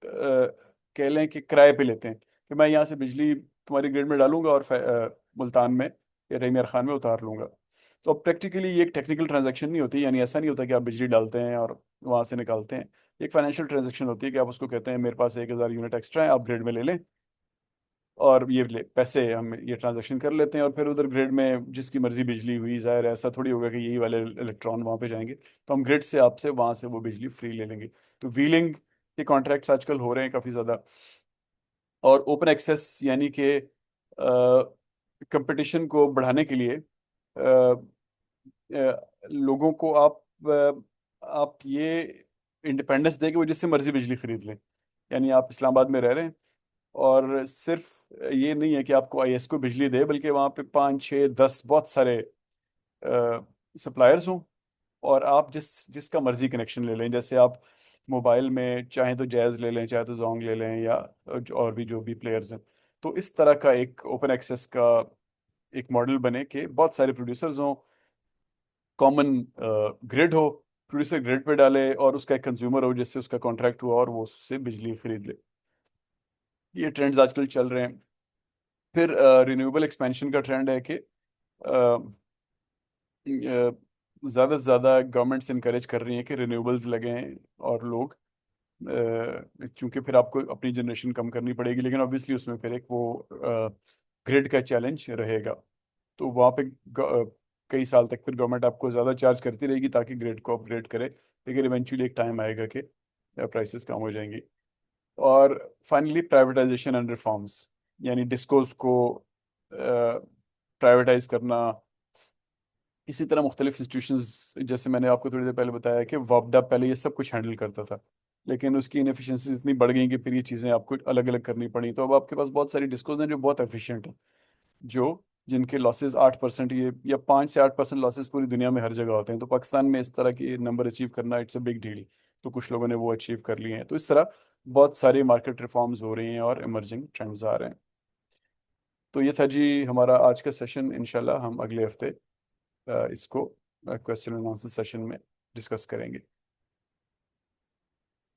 कह लें कि किराए पे लेते हैं, कि मैं यहाँ से बिजली तुम्हारी ग्रिड में डालूंगा और मुल्तान में या रहीम खान में उतार लूंगा। तो अब प्रैक्टिकली ये एक टेक्निकल ट्रांजैक्शन नहीं होती, यानी ऐसा नहीं होता कि आप बिजली डालते हैं और वहाँ से निकालते हैं। एक फाइनेंशियल ट्रांजैक्शन होती है कि आप उसको कहते हैं मेरे पास 1,000 यूनिट एक्स्ट्रा है, आप ग्रिड में ले लें, और पैसे हम ये ट्रांजैक्शन कर लेते हैं, और फिर उधर ग्रिड में जिसकी मर्जी बिजली हुई, जाहिर है ऐसा थोड़ी होगा कि यही वाले इलेक्ट्रॉन वहाँ पे जाएंगे, तो हम ग्रिड से आपसे वहाँ से वो बिजली फ्री ले लेंगे। तो व्हीलिंग के कॉन्ट्रैक्ट्स आजकल हो रहे हैं काफ़ी ज़्यादा। और ओपन एक्सेस यानी कि कंपटीशन को बढ़ाने के लिए लोगों को आप ये इंडिपेंडेंस दें कि वो जिससे मर्जी बिजली खरीद लें। यानी आप इस्लामाबाद में रह रहे हैं, और सिर्फ ये नहीं है कि आपको आईएस को बिजली दे, बल्कि वहाँ पे 5 6 10 बहुत सारे सप्लायर्स हों, और आप जिसका मर्जी कनेक्शन ले लें। जैसे आप मोबाइल में चाहें तो जैज़ ले लें, चाहे तो जोंग ले लें, या और भी जो भी प्लेयर्स हैं। तो इस तरह का एक ओपन एक्सेस का एक मॉडल बने कि बहुत सारे प्रोड्यूसर्स हों, कॉमन ग्रिड हो, प्रोड्यूसर ग्रिड पे डाले, और उसका एक कंज्यूमर हो जिससे उसका कॉन्ट्रैक्ट हुआ और वो उससे बिजली खरीद ले। ये ट्रेंड्स आजकल चल रहे हैं। फिर रिन्यूएबल एक्सपेंशन का ट्रेंड है कि ज़्यादा से ज़्यादा गवर्नमेंट्स इनकरेज कर रही हैं कि रिन्यूएबल्स लगें, और लोग चूंकि फिर आपको अपनी जनरेशन कम करनी पड़ेगी, लेकिन ऑब्वियसली उसमें फिर एक वो ग्रिड का चैलेंज रहेगा। तो वहाँ पे कई साल तक फिर गवर्नमेंट आपको ज़्यादा चार्ज करती रहेगी ताकि ग्रिड को अपग्रेड करे, लेकिन इवेंचुअली एक टाइम आएगा कि प्राइसेस कम हो जाएंगी। और फाइनली प्राइवेटाइजेशन एंड रिफॉर्म्स, यानी डिस्कोस को प्राइवेटाइज करना। इसी तरह मुख्तलिफ इंस्टीट्यूशंस, जैसे मैंने आपको थोड़ी देर पहले बताया कि वापडा पहले ये सब कुछ हैंडल करता था, लेकिन उसकी इनएफिशिएंसीज इतनी बढ़ गई कि फिर ये चीज़ें आपको अलग अलग करनी पड़ी। तो अब आपके पास बहुत सारी डिस्कोज हैं जो बहुत एफिशिएंट हैं, जो जिनके लॉसेस 8%, ये या 5 से 8% लॉसेस पूरी दुनिया में हर जगह होते हैं। तो पाकिस्तान में इस तरह की नंबर अचीव करना इट्स अ बिग डील। तो कुछ लोगों ने वो अचीव कर लिए हैं। तो इस तरह बहुत सारी मार्केट रिफॉर्म्स हो रही हैं और इमर्जिंग ट्रेंड्स आ रहे हैं। तो ये था जी हमारा आज का सेशन। इंशाल्लाह हम अगले हफ्ते इसको क्वेश्चन एंड आंसर सेशन में डिस्कस करेंगे।